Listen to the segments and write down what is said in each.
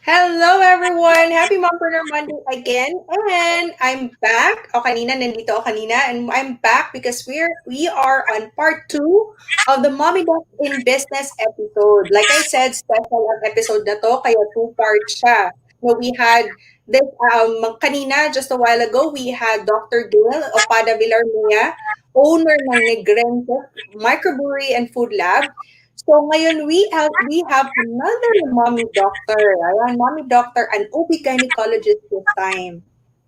Hello everyone! Happy Mompreneur Monday again. And I'm back. Nandito ako kanina. And I'm back because we are on part 2 of the Mommy Doc in Business episode. Like I said, special ang episode na to, kaya 2 parts siya. So we had this, kanina, just a while ago, we had Dr. Gayle Opada Villarmea, owner ng Negrense Microbrewery and Foodlab. So ngayon we have another mommy doctor. Ayan, mommy doctor, an OB gynecologist this time.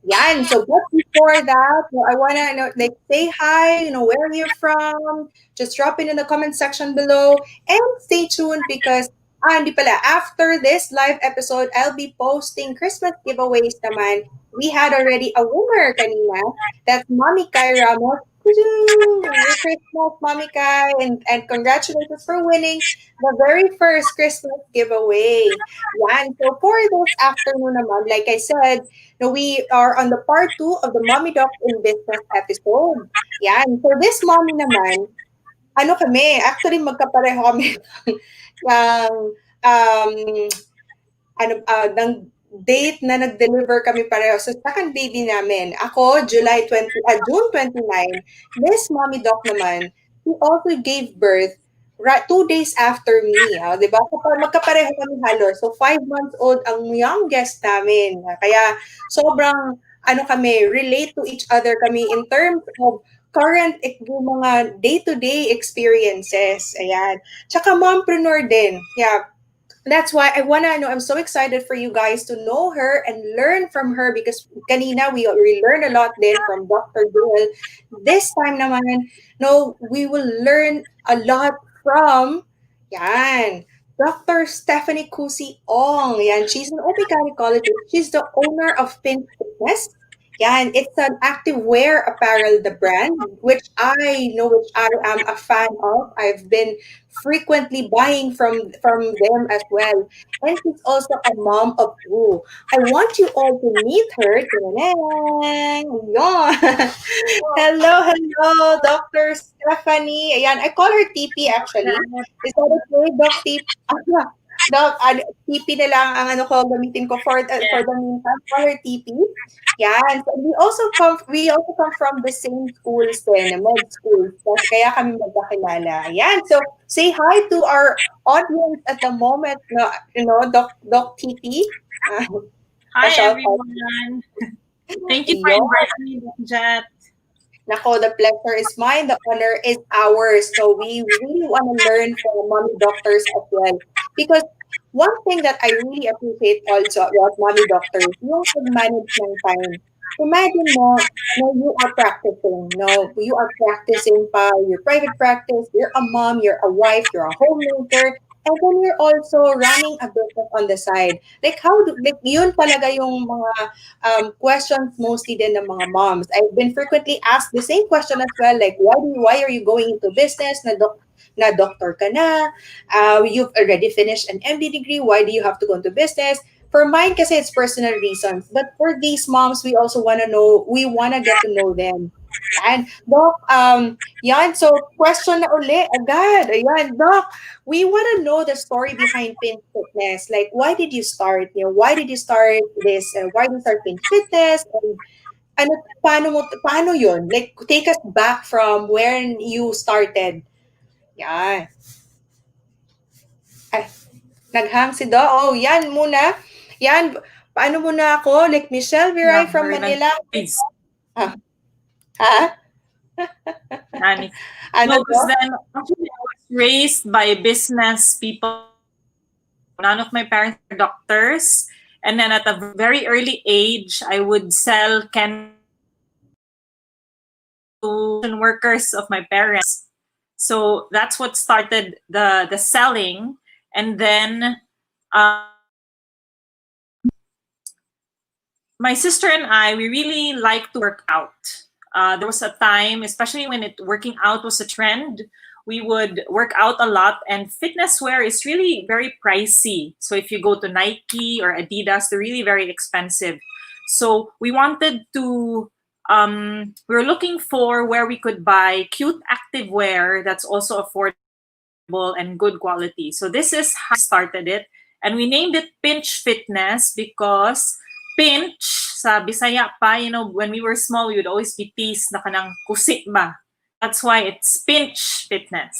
Yan. So but before that, I wanna say hi, where you're from. Just drop it in the comment section below and stay tuned because hindi pala, after this live episode, I'll be posting Christmas giveaways naman. We had already a winner kanina. That's Mommy Kyra. Merry Christmas, Mommy Kai, and congratulations for winning the very first Christmas giveaway. Yan. So for this afternoon naman, like I said, we are on the part 2 of the Mommy Doc in Business episode. Yan. For this mommy naman, actually magkapareho kami ng um, ng date na nag-deliver kami pareho. So, second baby namin, ako, June 29. This mommy doc naman, he also gave birth 2 days after me. Di ba? Magkapareho kami halos. So, 5 months old ang youngest namin. Kaya, sobrang, relate to each other kami in terms of current yung mga day-to-day experiences. Ayan. Tsaka mompreneur din. Yeah, that's why I wanna know. I'm so excited for you guys to know her and learn from her because kanina we learn a lot then from Dr. Joel. This time naman, we will learn a lot from Dr. Stephanie Cusi-Ong. She's an OB gynecologist. She's the owner of PinchFitness. It's an active wear apparel, the brand, which I am a fan of. I've been frequently buying from them as well. And she's also a mom of 2. I want you all to meet her. Hello, Dr. Stephanie. I call her TP actually. Is that okay, Doc TP? Doc, TP na lang ang gamitin ko for the meantime. Call her TP. So we also come from the same schools din, med schools. Kaya kami magkakilala. So say hi to our audience at the moment, Doc TP. Hi everyone. Thank you for inviting me, Jet. Nako, the pleasure is mine. The honor is ours. So we really want to learn from mommy doctors as well. Because one thing that I really appreciate also about mommy doctors, yung pag-manage ng time. Imagine mo, you are practicing. You are practicing pa your private practice. You're a mom, you're a wife, you're a homemaker, and then you're also running a business on the side. Yun talaga yung mga questions mostly din ng mga moms. I've been frequently asked the same question as well, like why are you going into business? Na doctor ka na, you've already finished an MD degree, why do you have to go into business? For mine kasi it's personal reasons, but for these moms, we also want to get to know them. Doc, so question na uli agad. Doc, we want to know the story behind PinchFitness. Like, why did you start? Why did you start this? Why did you start PinchFitness? And paano yun? Like, take us back from when you started. Ay, naghang si Do. Oh, yan muna. Paano muna ako? Like, Michelle Viray from Manila. Because then actually I was raised by business people. None of my parents are doctors. And then at a very early age, I would sell to workers of my parents. So that's what started the selling. And then my sister and I, we really like to work out. There was a time, especially when working out was a trend, we would work out a lot, and fitness wear is really very pricey. So if you go to Nike or Adidas, they're really very expensive. So we wanted to, we were looking for where we could buy cute active wear that's also affordable and good quality. So this is how I started it. And we named it PinchFitness because pinch, sa Bisaya pa, when we were small, we would always be teased na kanang kusi ba. That's why it's PinchFitness.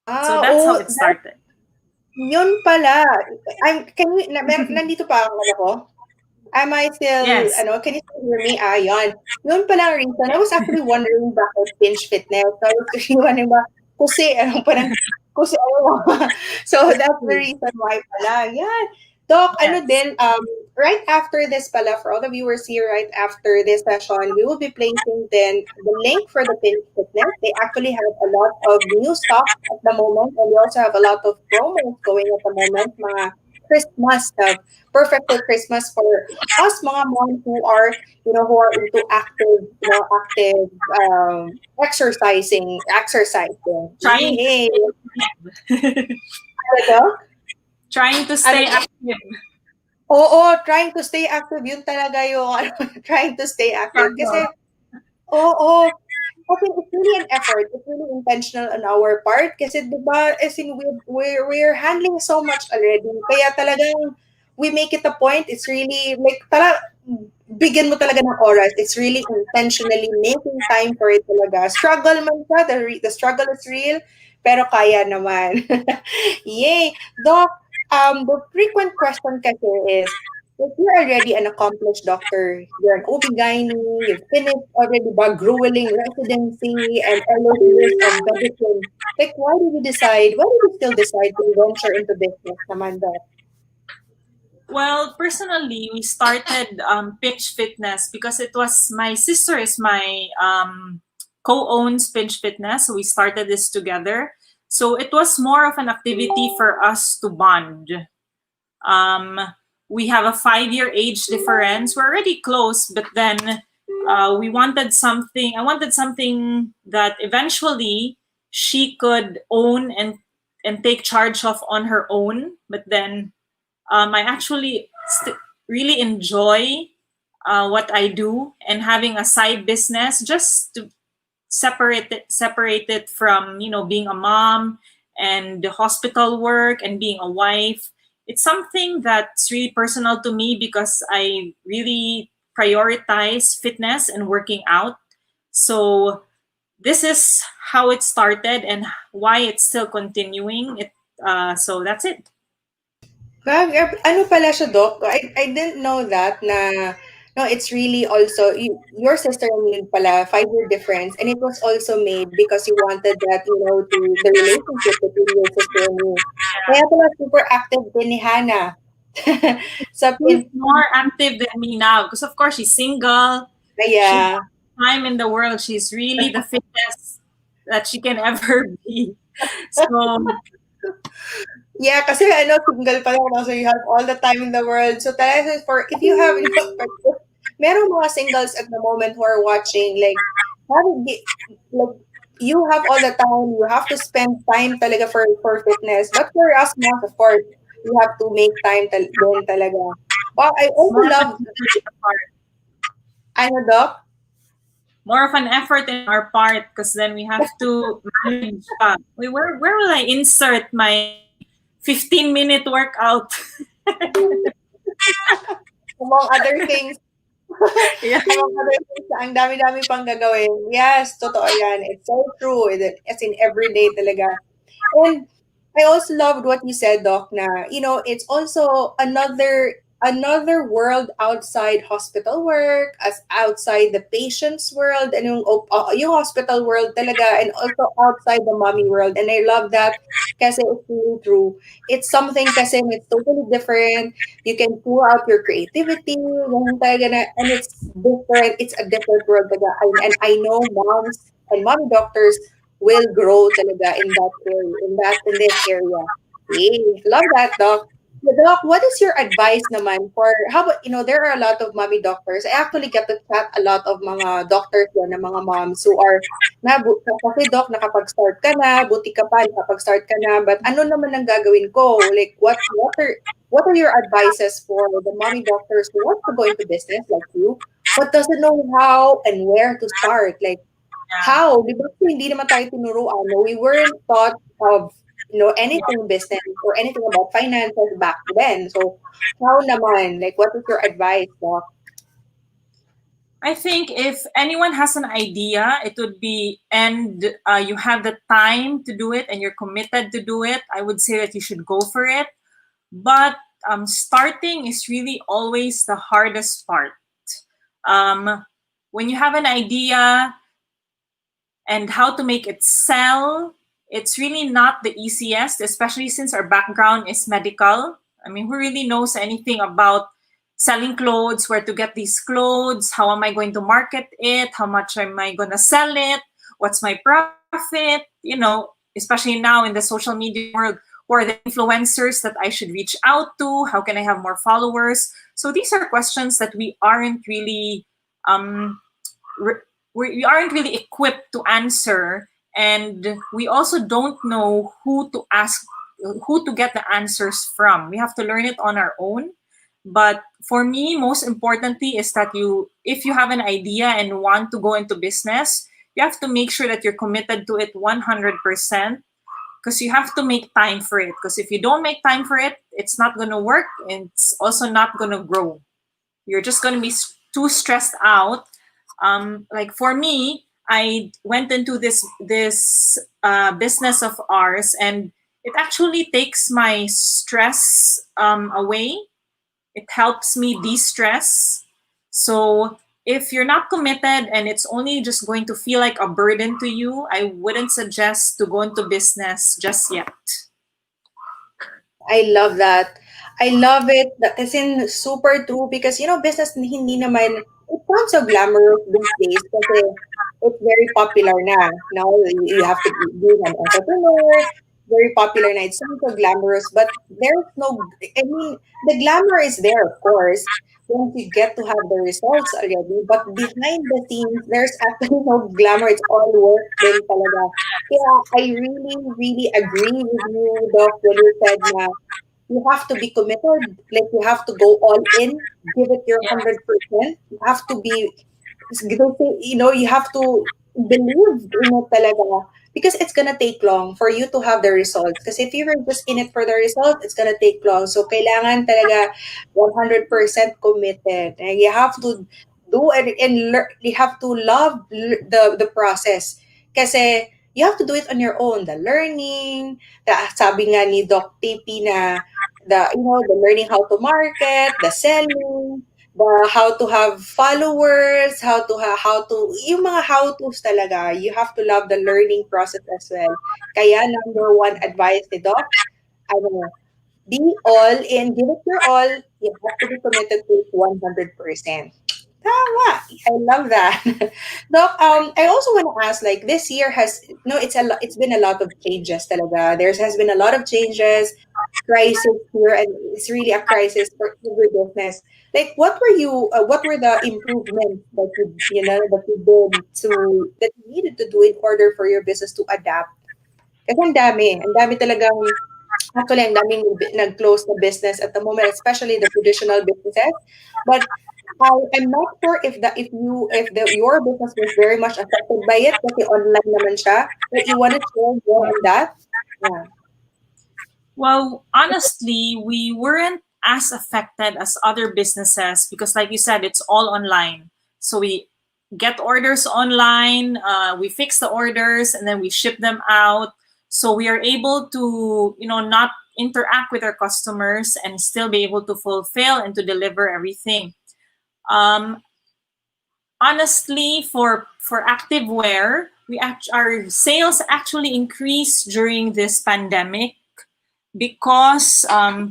So that's how it started. Yun pala. Nandito pa ako? Am I still, yes. Can you still hear me? Yun. Yun pala ang reason. I was actually wondering bakit PinchFitness. So I was actually wondering kasi, So that's the reason why pala. Yeah. Doc, yes. Right after this pala, for all the viewers here, right after this session, we will be placing then the link for the PinchFitness. They actually have a lot of new stock at the moment, and we also have a lot of promos going at the moment, mga Christmas stuff. Perfect for Christmas for us mga moms who are into active exercising. Trying Yay. Trying to stay active. Oo, trying to stay active. Yun talaga yung trying to stay active. Kasi, I think it's really an effort. It's really intentional on our part. Kasi diba, as in, we're handling so much already. Kaya talagang we make it a point. It's really, like, bigyan mo talaga ng oras. It's really intentionally making time for it talaga. Struggle man siya. The struggle is real. Pero kaya naman. Yay! Doc, the frequent question kasi is, if you're already an accomplished doctor, you're an OB-GYN, you've finished already grueling residency and all those years of medicine, like why did you still decide to venture into business naman, Doc? Well, personally, we started PinchFitness because it was my sister is my co-owns PinchFitness. So we started this together. So it was more of an activity for us to bond. We have a 5-year age difference. We're already close, but then we wanted something. I wanted something that eventually she could own and take charge of on her own. But then I actually really enjoy what I do, and having a side business just to separate it from being a mom and the hospital work and being a wife. It's something that's really personal to me because I really prioritize fitness and working out. So this is how it started and why it's still continuing. So that's it. Ano pala siya, Doc? I didn't know that no, it's really also your sister and you pala 5-year difference, and it was also made because you wanted that the relationship between your sister and you. Kaya pala super active din ni Hannah. She's more active than me now because of course she's single. Yeah. She's time in the world. She's really the fittest that she can ever be. So yeah, kasi single pa lang, so you have all the time in the world. So talaga if you have merong mga singles at the moment who are watching, like you have all the time, you have to spend time talaga for fitness. But for us moms, of course, you have to make time din talaga. Well, I also love Doc? More of an effort in our part because then we have to manage. Where will I insert my 15-minute workout? Among other things. Yeah. Among other things, ang dami-dami pang gagawin. Yes, totoo yan. It's so true. As in everyday talaga. And I also loved what you said, Doc, na, it's also another world outside hospital work, as outside the patient's world, and yung hospital world talaga, and also outside the mommy world. And I love that kasi it's really true. It's something kasi it's totally different. You can pour out your creativity, and it's different. It's a different world talaga. And I know moms and mommy doctors will grow talaga in that area, in this area. Yay. Love that, Doc. Doc, what is your advice naman for, how about, there are a lot of mommy doctors. I actually get to chat a lot of mga doctors yan, na mga moms who are, kasi Doc, nakapag-start ka na, buti ka pa, nakapag-start ka na, but ano naman ang gagawin ko? Like, what are your advices for the mommy doctors who want to go into business like you, but doesn't know how and where to start? Like, how? Di ba hindi naman tayo tinuruan? No, we weren't taught of anything business or anything about finances back then. So, how naman? Like, what is your advice, Doc? I think if anyone has an idea, it would be, and you have the time to do it and you're committed to do it, I would say that you should go for it. But starting is really always the hardest part. When you have an idea and how to make it sell, it's really not the easiest, especially since our background is medical. I mean, who really knows anything about selling clothes, where to get these clothes, how am I going to market it, how much am I going to sell it, what's my profit, especially now in the social media world, who are the influencers that I should reach out to, how can I have more followers? So these are questions that we aren't really we aren't really equipped to answer, and we also don't know who to ask, who to get the answers from. We have to learn it on our own. But for me, most importantly is that if you have an idea and want to go into business, you have to make sure that you're committed to it 100%, because you have to make time for it. Because if you don't make time for it, it's not going to work, and it's also not going to grow. You're just going to be too stressed out. Like for me, I went into this business of ours, and it actually takes my stress away. It helps me de-stress. So if you're not committed and it's only just going to feel like a burden to you, I wouldn't suggest to go into business just yet. I love that. I love it. That is in super true because, business hindi naman, it sounds so glamorous these days kasi it's very popular na. Now, you have to be an entrepreneur, very popular na. It sounds so glamorous, but there's no, I mean, the glamour is there, of course, once you get to have the results already. But behind the scenes, there's actually no glamour. It's all work din talaga. Yeah, I really, really agree with you, Doc, when you said na you have to be committed. Like you have to go all in, give it your Yeah. 100%. You have to be, you have to believe in it talaga because it's gonna take long for you to have the results. Because if you were just in it for the result, it's gonna take long. So kailangan talaga 100% committed, and you have to do it and you have to love the process. Kasi you have to do it on your own. The learning, sabi nga ni Doc TP na the learning how to market, the selling, the how to have followers, yung mga how-tos talaga. You have to love the learning process as well. Kaya number one advice ni Doc, ano, be all in, give it your all. You have to be committed to it 100%. Tama. I love that. Doc, I also want to ask, like, this year has, no, it's been a lot of changes talaga. There has been a lot of changes, crisis here, and it's really a crisis for every business. Like, what were the improvements that you did that you needed to do in order for your business to adapt? Kasi ang dami talagang, actually, ang daming nag-close na business at the moment, especially the traditional businesses. But I'm not sure if your business was very much affected by it kasi online naman siya. But you want to share more on that? Yeah. Well, honestly, we weren't as affected as other businesses because, like you said, it's all online. So we get orders online, we fix the orders, and then we ship them out. So we are able to, not interact with our customers and still be able to fulfill and to deliver everything. Honestly, for activewear, our sales actually increased during this pandemic because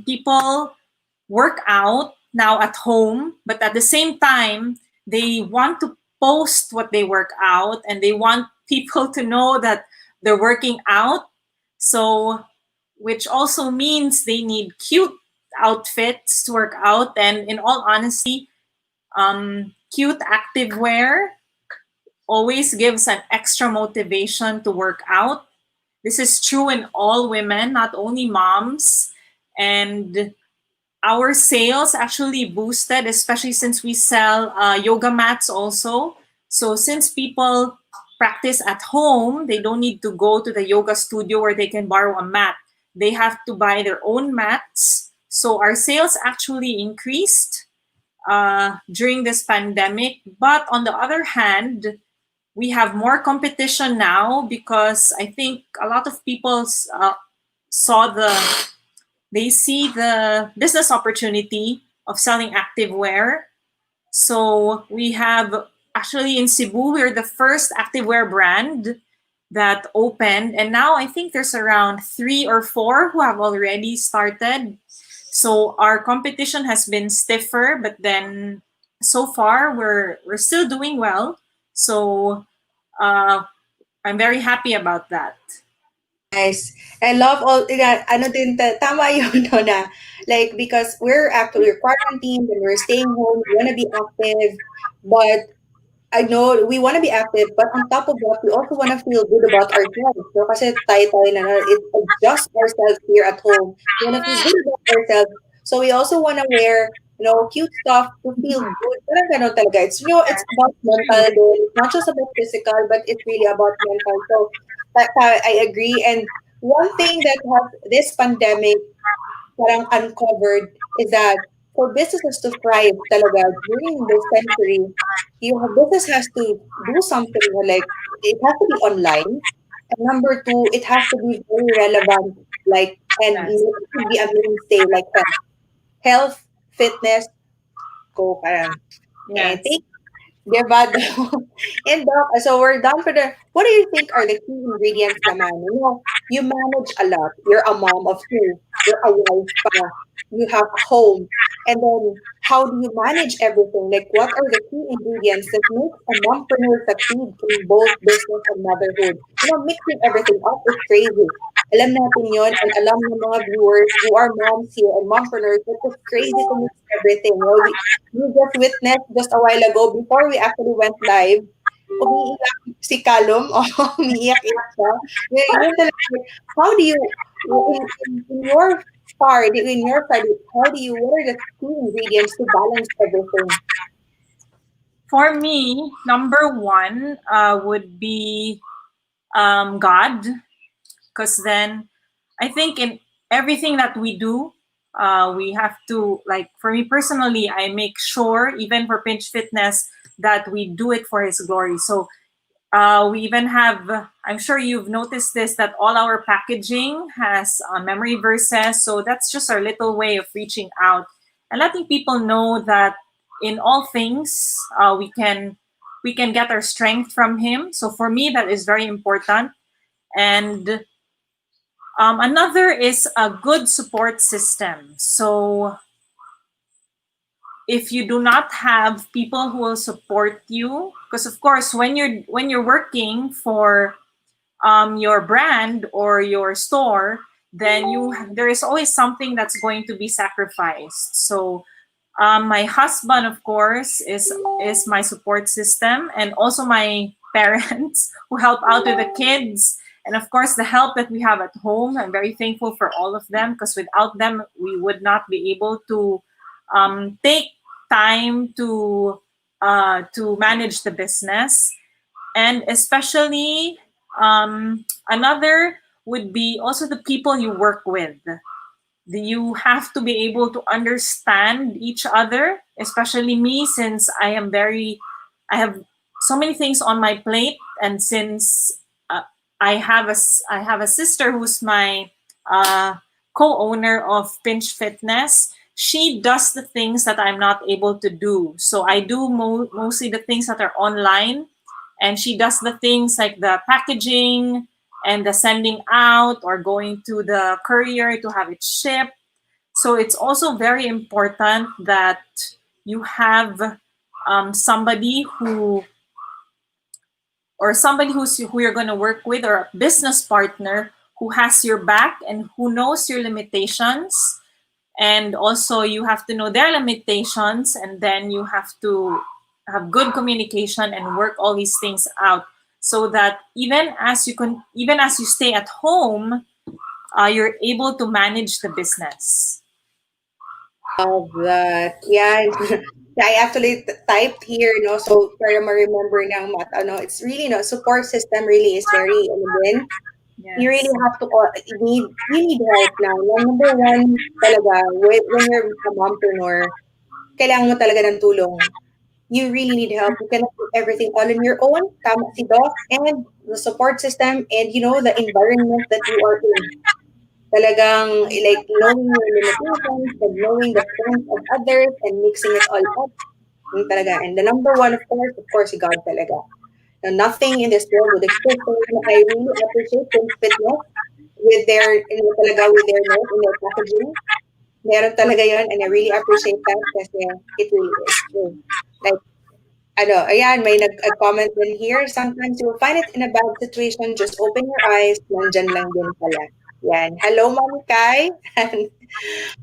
people work out now at home, but at the same time, they want to post what they work out and they want people to know that they're working out. So, which also means they need cute outfits to work out. And in all honesty, cute activewear always gives an extra motivation to work out. This is true in all women, not only moms. And our sales actually boosted, especially since we sell yoga mats also. So since people practice at home, they don't need to go to the yoga studio where they can borrow a mat. they have to buy their own mats. So our sales actually increased during this pandemic. But on the other hand, we have more competition now because I think a lot of people saw they see the business opportunity of selling activewear. So we have actually in Cebu, we're the first activewear brand that opened. And now I think there's around 3 or 4 who have already started. So our competition has been stiffer, but then so far we're still doing well. So I'm very happy about that. Nice. I love all that. Ano din, tama yun, no, na, like, because we're actually quarantined and we're staying home, we want to be active, but I know we want to be active, but on top of that, we also want to feel good about ourselves. So, kasi tayo na, it's just ourselves here at home. We want to feel good about ourselves. So, we also want to wear, cute stuff to feel good. Parang ganun talaga. It's, it's about mental din. It's not just about physical, but it's really about mental. So, I agree. And one thing that has this pandemic parang uncovered is that for businesses to thrive talaga during this century, business has to do something like it has to be online. And number two, it has to be very relevant, like and Yes. it should be a mainstay like health, fitness, go parang. And Yes. Diba? And so we're done for what do you think are the key ingredients naman? You manage a lot. You're a mom of two. You're a wife pa. You have a home. And then how do you manage everything? Like what are the key ingredients that makes a mompreneur succeed in both business and motherhood? Mixing everything up is crazy. Alam natin yon and alam ng mga viewers who are moms here and mompreneurs that it's crazy to mix everything. We just witnessed just a while ago before we actually went live, umiiyak si Calum. Umiiyak-iyak siya. Yun talaga. How do you, in your part, in your side, what are the key ingredients to balance everything? For me, number one would be God, because then I think in everything that we do, we have to, like, for me personally, I make sure, even for Pinch Fitness, that we do it for His glory. So we even have, I'm sure you've noticed this, that all our packaging has memory verses. So that's just our little way of reaching out and letting people know that in all things we can get our strength from Him. So for me, that is very important. And another is a good support system. So if you do not have people who will support you, because of course when you're working for your brand or your store, then there is always something that's going to be sacrificed. So my husband, of course, is my support system, and also my parents who help out with the kids, and of course the help that we have at home. I'm very thankful for all of them, because without them we would not be able to take time to manage the business. And especially another would be also the people you work with. You have to be able to understand each other, especially me, since I have so many things on my plate, and since I have a sister who's my co-owner of Pinch Fitness. She does the things that I'm not able to do. So I do mostly the things that are online, and she does the things like the packaging and the sending out or going to the courier to have it shipped. So it's also very important that you have somebody who who you're going to work with, or a business partner who has your back and who knows your limitations. And also you have to know their limitations, and then you have to have good communication and work all these things out, so that even as you stay at home, you're able to manage the business. Love that. Yeah. I actually typed here, so para ma-remember ng it's really, support system really is very elegant. You really Yes. have to, you need help now. Number one talaga, when you're a mompreneur, kailangan mo talaga ng tulong. You really need help. You cannot do everything all on your own. Tama si Doc, and the support system, and the environment that you are in. Talagang like knowing your limitations, and knowing the strengths of others, and mixing it all up. Yun talaga. And the number one, of course, God talaga. Now, nothing in this world would exist. So, I really appreciate PinchFitness with their, talaga with their note in their packaging. Meron talaga yun, and I really appreciate that kasi it really is true. Like, ayan, may nag-comment in here. Sometimes you will find it in a bad situation, just open your eyes, nandyan lang din pala. Yan. Hello, Mami Kai.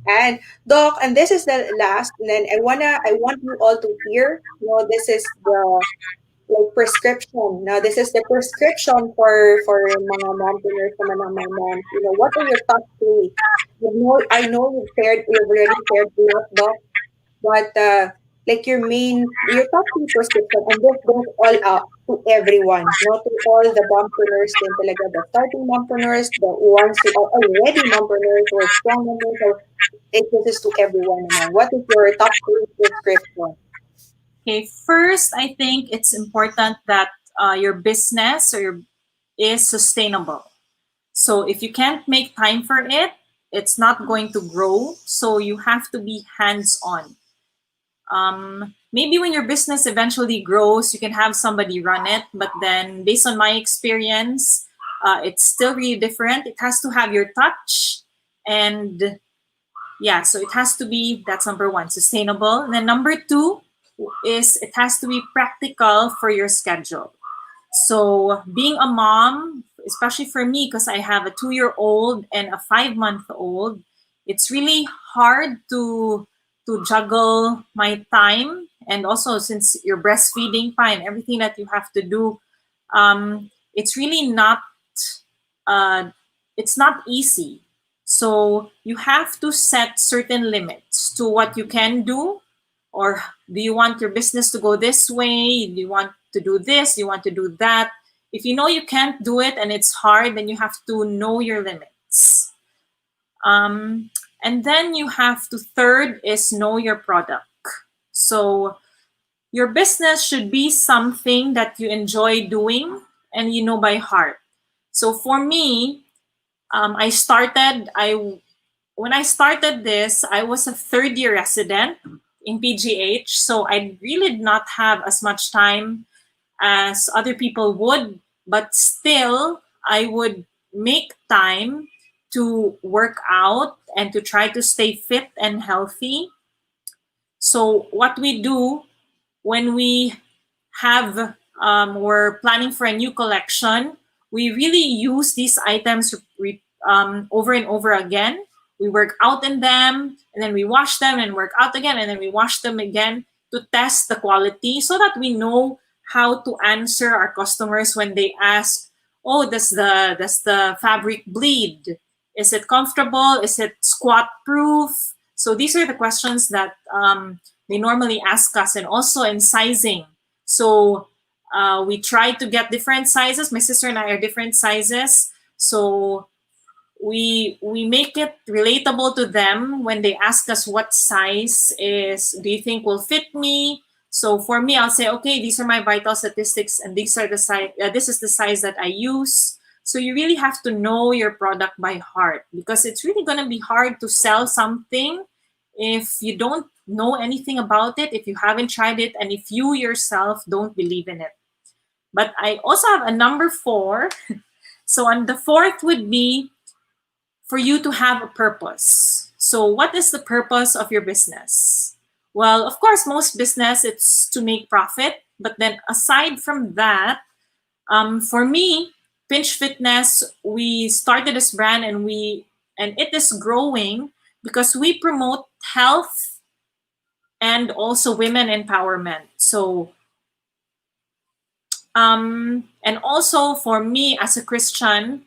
And Doc, and this is the last, and then I want you all to hear, this is the like prescription. Now, this is the prescription for mga mompreneurs naman ng my moms. What are your top three? I know you've already shared a lot, Doc, but like your top three prescription, and this goes all out to everyone, not to all the mompreneurs din talaga, the starting mompreneurs, the ones who are already mompreneurs or strong mompreneurs, so this is to everyone naman. What is your top three prescription? Okay, first, I think it's important that your business is sustainable. So if you can't make time for it, it's not going to grow. So you have to be hands-on. Maybe when your business eventually grows, you can have somebody run it. But then based on my experience, it's still really different. It has to have your touch. And yeah, so it has to be, that's number one, sustainable. And then number two is it has to be practical for your schedule. So being a mom, especially for me, because I have a 2-year-old and a 5-month-old, it's really hard to juggle my time. And also since you're breastfeeding and everything that you have to do, it's really not, it's not easy. So you have to set certain limits to what you can do. Or do you want your business to go this way? Do you want to do this? Do you want to do that? If you know you can't do it and it's hard, then you have to know your limits. And then you have to, third is know your product. So your business should be something that you enjoy doing and you know by heart. So for me, when I started this, I was a third-year resident in PGH, so I really did not have as much time as other people would, but still I would make time to work out and to try to stay fit and healthy. So what we do when we have we're planning for a new collection, we really use these items over and over again. We work out in them, and then we wash them and work out again, and then we wash them again to test the quality so that we know how to answer our customers when they ask, oh, does the fabric bleed? Is it comfortable? Is it squat proof? So these are the questions that they normally ask us, and also in sizing. So we try to get different sizes. My sister and I are different sizes. So we make it relatable to them when they ask us what size do you think will fit me. So for me, I'll say, okay, these are my vital statistics and these are the size, this is the size that I use. So you really have to know your product by heart, because it's really going to be hard to sell something if you don't know anything about it, if you haven't tried it, and if you yourself don't believe in it. But I also have a number 4. So on the 4th would be for you to have a purpose. So what is the purpose of your business? Well, of course, most business, it's to make profit. But then aside from that, for me, PinchFitness, we started this brand and it is growing because we promote health and also women empowerment. So, and also for me as a Christian,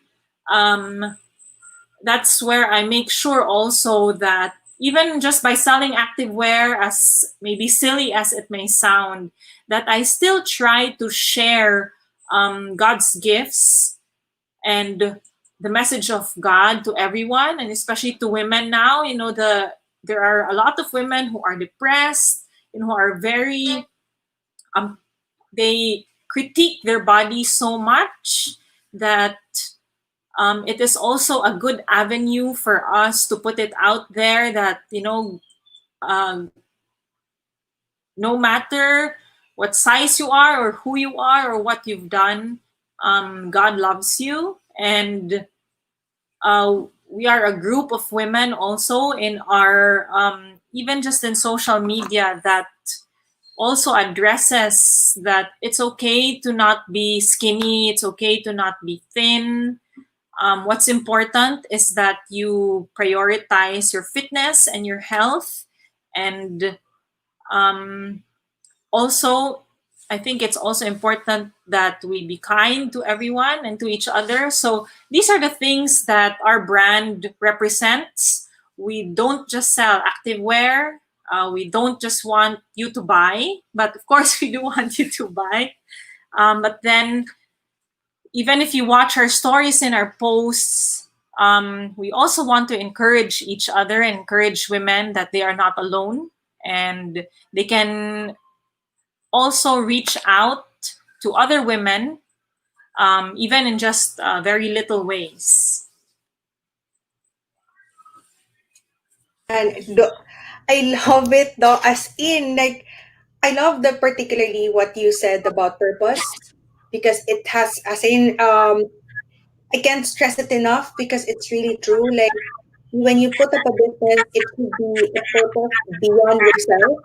that's where I make sure also that even just by selling activewear, as maybe silly as it may sound, that I still try to share God's gifts and the message of God to everyone, and especially to women now. There are a lot of women who are depressed and who are very they critique their body so much that it is also a good avenue for us to put it out there that um, no matter what size you are or who you are or what you've done, God loves you. And we are a group of women also in our, even just in social media, that also addresses that it's okay to not be skinny, it's okay to not be thin. What's important is that you prioritize your fitness and your health. And also, I think it's also important that we be kind to everyone and to each other. So these are the things that our brand represents. We don't just sell activewear. We don't just want you to buy, but of course we do want you to buy. But then, even if you watch our stories and our posts, we also want to encourage each other, encourage women that they are not alone, and they can also reach out to other women, even in just very little ways. And I love it though, as in, like, I love the particularly what you said about purpose, because it has, as in, I can't stress it enough because it's really true. Like, when you put up a business, it should be a purpose beyond yourself.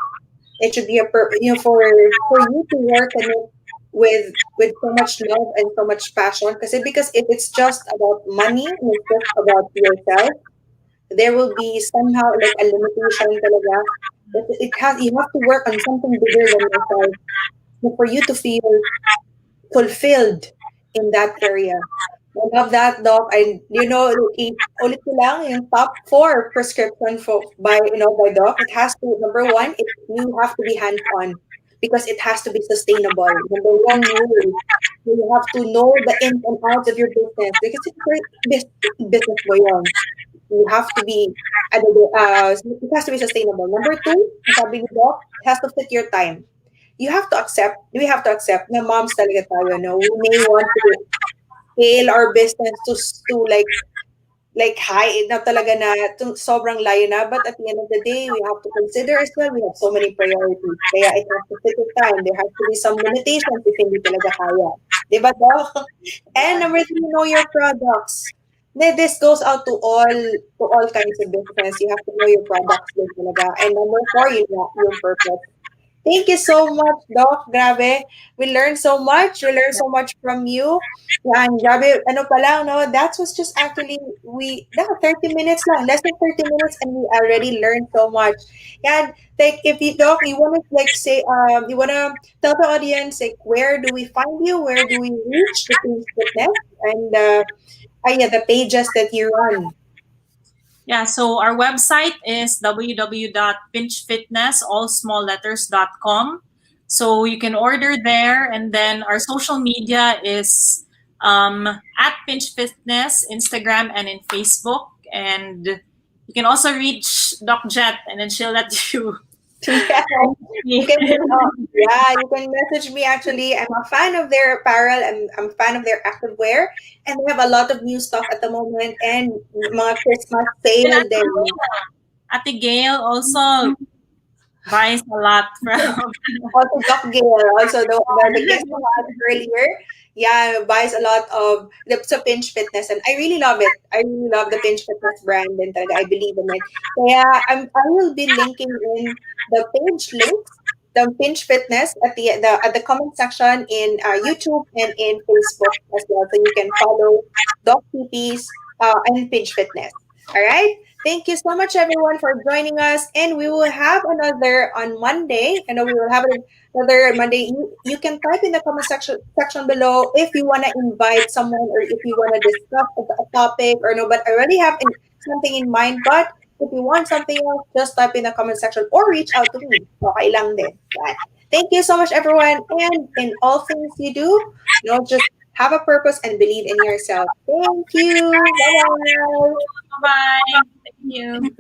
It should be for you to work on it with so much love and so much passion. Because if it's just about money and it's just about yourself, there will be somehow like a limitation talaga. You have to work on something bigger than yourself for you to feel fulfilled in that area. I love that, Doc. And ulit ko lang yung top four prescription by Doc. It has to, number one, you have to be hands-on because it has to be sustainable. Number one rule, you have to know the ins and outs of your business because it's business mo yun. You have to be, it has to be sustainable. Number two, sabi ni Doc, it has to fit your time. We have to accept na moms talaga tayo, no? We may want to scale our business to like high na talaga na sobrang layo na, but at the end of the day we have to consider as well, we have so many priorities, kaya it has to fit with time. There has to be some limitations if hindi talaga kaya, di ba, Doc? And number three, know your products. This goes out to all kinds of business. You have to know your products din talaga. And number four, yung purpose. Thank you so much, Doc. Grabe. We learned so much. We learned so much from you. Yan, grabe. Ano pa lang, no? That was just actually, 30 minutes lang. Less than 30 minutes and we already learned so much. Yan, like, if you, Doc, you want to, like, say, you want to tell the audience, like, where do we find you? Where do we reach the PinchFitness? And, yeah, the pages that you run. Yeah, so our website is www.pinchfitness, all small letters.com. So you can order there, and then our social media is at PinchFitness, Instagram and in Facebook. And you can also reach Doc Jet, and then she'll let you. Yeah, you can message me. Actually, I'm a fan of their apparel. I'm a fan of their activewear, and they have a lot of new stuff at the moment and mga Christmas sale din. Ate Gayle also buys a lot from. Also, Doc Gayle, also the guest we had earlier, yeah, buys a lot of the PinchFitness, and I really love it. I really love the PinchFitness brand, and talaga, I believe in it. Kaya I will be linking in the page links, the PinchFitness at the comment section in YouTube and in Facebook as well, so you can follow Doc TP's and PinchFitness. All right. Thank you so much, everyone, for joining us. And we will have another on Monday. I know we will have another Monday. You can type in the comment section below if you want to invite someone or if you want to discuss a topic or no. But I already have something in mind. But if you want something else, just type in the comment section or reach out to me. Okay lang din. Right. Thank you so much, everyone. And in all things you do, just have a purpose, and believe in yourself. Thank you. Bye-bye. Bye-bye. Thank you.